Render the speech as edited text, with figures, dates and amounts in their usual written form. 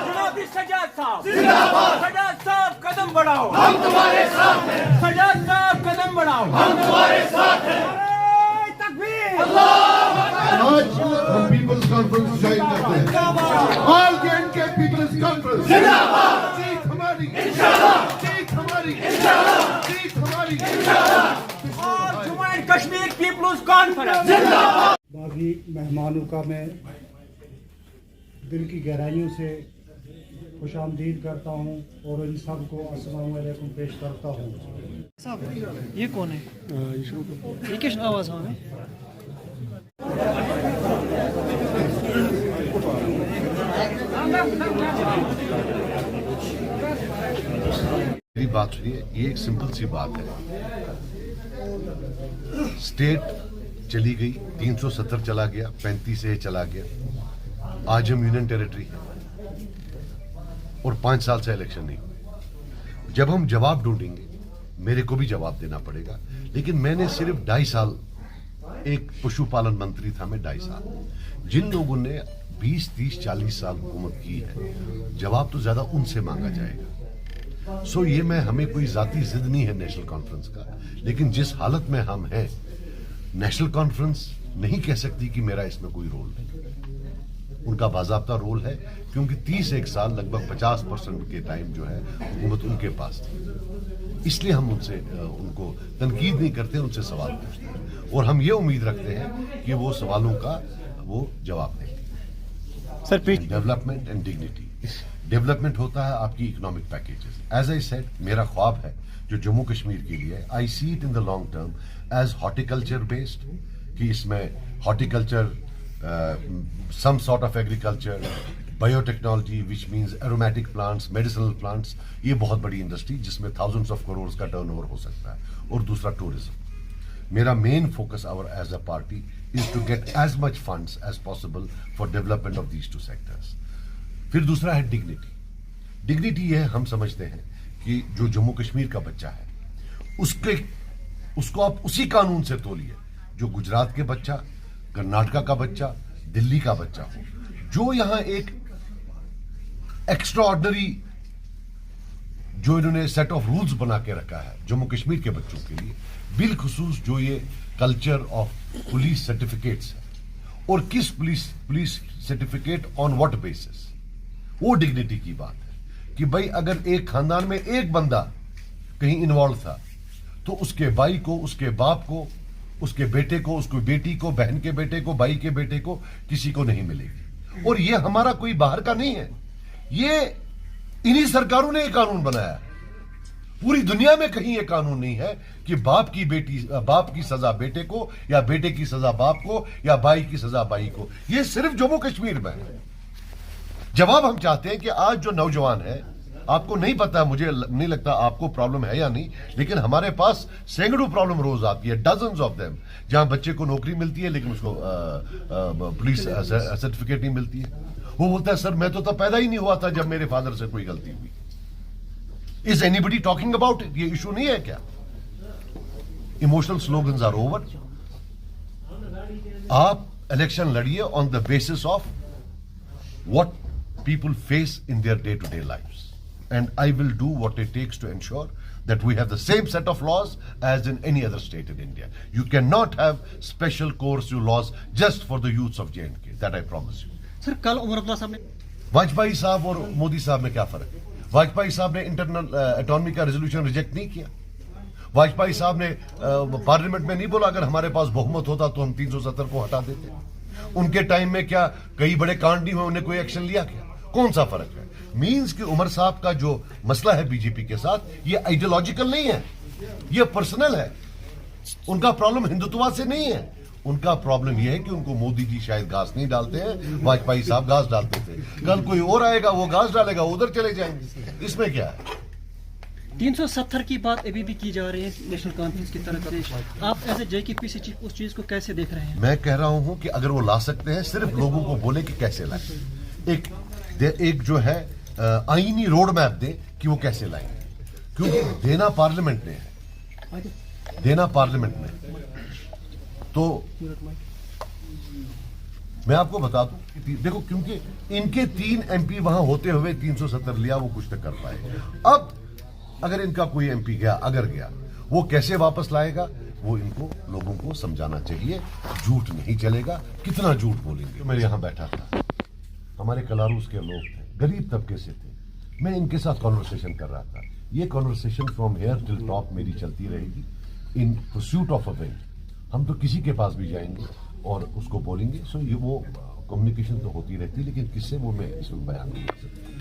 जनाब सजाद साहब जिंदाबाद। सजाद साहब कदम बढ़ाओ, हम तुम्हारे साथ हैं। सजाद साहब कदम बढ़ाओ, हम तुम्हारे साथ हैं। तकबीर, आज हम पीपल्स कॉन्फ्रेंस ज्वाइन करते हैं। ऑल J&K पीपल्स कॉन्फ्रेंस जिंदाबाद। जीत हमारी इंशाल्लाह, जीत हमारी इंशाल्लाह, जीत हमारी इंशाल्लाह। और Jammu and Kashmir people's conference जिंदाबाद। बागी मेहमानों का मैं दिल की गहराइयों से खुशामदीद करता हूँ और इन सब को अस्सलाम वालेकुम पेश करता हूँ। साहब ये कौन है? ये किस आवाज़ में? मेरी बात सुनिए, ये एक सिंपल सी बात है। स्टेट चली गई, 370 चला गया, 35A चला गया, आज हम यूनियन टेरिटरी है और 5 साल से इलेक्शन नहीं हुई। जब हम जवाब ढूंढेंगे, मेरे को भी जवाब देना पड़ेगा, लेकिन मैंने सिर्फ 2.5 साल, एक पशुपालन मंत्री था मैं 2.5 साल। जिन लोगों ने 20, 30, 40 साल हुकूमत की है, जवाब तो ज्यादा उनसे मांगा जाएगा। सो ये हमें कोई जाती जिद नहीं है नेशनल कॉन्फ्रेंस का, लेकिन जिस हालत में हम हैं, नेशनल कॉन्फ्रेंस नहीं कह सकती कि मेरा इसमें कोई रोल नहीं। उनका बाजाब्ता रोल है, क्योंकि 31 साल लगभग 50% के टाइम जो है हुकूमत उनके पास थी। इसलिए हम उनको तनकीद नहीं करते, उनसे सवाल पूछते हैं और हम ये उम्मीद रखते हैं कि वो सवालों का वो जवाब देंगे। Sir development and dignity. Development होता है आपकी economic packages. As I said, मेरा ख्वाब है जो जम्मू कश्मीर के लिए, I see it in the long term as horticulture based, कि इसमें horticulture, some sort of agriculture, biotechnology, which means aromatic plants, medicinal plants, ये बहुत बड़ी इंडस्ट्री जिसमें thousands of crores का टर्नओवर हो सकता है। और दूसरा टूरिज्म। मेरा main focus our as a party is to get as much funds as possible for development of these 2 sectors. फिर दूसरा है डिग्निटी। डिग्निटी है, हम समझते हैं कि जो जम्मू कश्मीर का बच्चा है, उसको आप उसी कानून से तोलिए जो गुजरात के बच्चा, कर्नाटका का बच्चा, दिल्ली का बच्चा हो, जो यहां एक एक्स्ट्रा ऑर्डिनरी जो इन्होंने सेट ऑफ रूल्स बना के रखा है जम्मू कश्मीर के बच्चों के लिए, बिलखुसूस जो ये कल्चर ऑफ पुलिस सर्टिफिकेट्स है, और किस police certificate on what basis, वो डिग्निटी की बात है कि भाई अगर एक खानदान में एक बंदा कहीं इन्वॉल्व था, तो उसके भाई को, उसके बाप को, उसके बेटे को, उसकी बेटी को, बहन के बेटे को, भाई के बेटे को, किसी को नहीं मिलेगी। और ये हमारा कोई बाहर का नहीं है, ये इन्हीं सरकारों ने ये कानून बनाया। पूरी दुनिया में कहीं ये कानून नहीं है कि बाप की सजा बेटे को, या बेटे की सजा बाप को, या भाई की सजा भाई को। ये सिर्फ जम्मू कश्मीर में है। जवाब हम चाहते हैं कि आज जो नौजवान है, आपको नहीं पता, मुझे नहीं लगता आपको प्रॉब्लम है या नहीं, लेकिन हमारे पास सैकड़ों प्रॉब्लम रोज आती है, डजन्स ऑफ देम, जहां बच्चे को नौकरी मिलती है लेकिन उसको पुलिस सर्टिफिकेट नहीं मिलती है। वो बोलता है सर मैं तो तब पैदा ही नहीं हुआ था जब मेरे फादर से कोई गलती हुई। Is anybody talking about it? ये इशू नहीं है क्या? Emotional slogans are over. आप इलेक्शन लड़िए on the basis of what people face in their day-to-day lives, and I will do what it takes to ensure that we have the same set of laws as in any other state in India. You cannot have special coercive laws just for the youths of J&K, that I promise you. Sir कल उमर अब्दुल्ला साहब ने, वाजपेयी साहब और मोदी साहब में क्या फर्क है? वाजपेयी साहब ने इंटरनल एटॉर्नी का रेजोल्यूशन रिजेक्ट नहीं किया। वाजपेयी साहब ने पार्लियामेंट में नहीं बोला अगर हमारे पास बहुमत होता तो हम 370 को हटा देते। उनके टाइम में क्या कई बड़े कांड नहीं हुए, उन्हें कोई एक्शन लिया क्या? कौन सा फर्क है? मीन्स कि उमर साहब का जो मसला है बीजेपी के साथ, ये आइडियोलॉजिकल नहीं है, ये पर्सनल है। उनका प्रॉब्लम हिंदुत्व से नहीं है, उनका प्रॉब्लम यह है कि उनको मोदी जी शायद घास नहीं डालते हैं, वाजपेयी साहब घास डालते थे। कल कोई और आएगा, वो घास डालेगा, उधर चले जाएंगे। इसमें क्या है? 370 की बात अभी भी की जा रही है नेशनल कॉन्फ्रेंस की तरफ से। आप एज ए JKP से चीफ उस चीज को कैसे देख रहे हैं? मैं कह रहा हूं कि अगर वो ला सकते हैं, सिर्फ लोगों को बोले कि कैसे लाए। एक जो है आईनी रोड मैप दे कि वो कैसे लाएंगे, क्योंकि देना पार्लियामेंट ने है, देना पार्लियामेंट में। तो میں آپ کو بتا دوں دیکھو کیونکہ ان کے 3 MP وہاں ہوتے ہوئے 370 لیا وہ کچھ نہ کر پائے. اب اگر ان کا کوئی MP گیا اگر گیا وہ کیسے واپس لائے گا وہ ان کو لوگوں کو سمجھانا چاہیے. جھوٹ نہیں چلے گا. کتنا جھوٹ بولیں گے. میں یہاں بیٹھا تھا ہمارے کلاروس کے لوگ تھے غریب طبقے سے تھے. میں ان کے ساتھ کانورسیشن کر رہا تھا. یہ conversation from here till top میری چلتی رہے گی ان پرسوٹ آف اے ول. ہم تو کسی کے پاس بھی جائیں گے اور اس کو بولیں گے. سو یہ وہ کمیونیکیشن تو ہوتی رہتی لیکن کس سے وہ میں اس وقت بیان نہیں کر سکتا.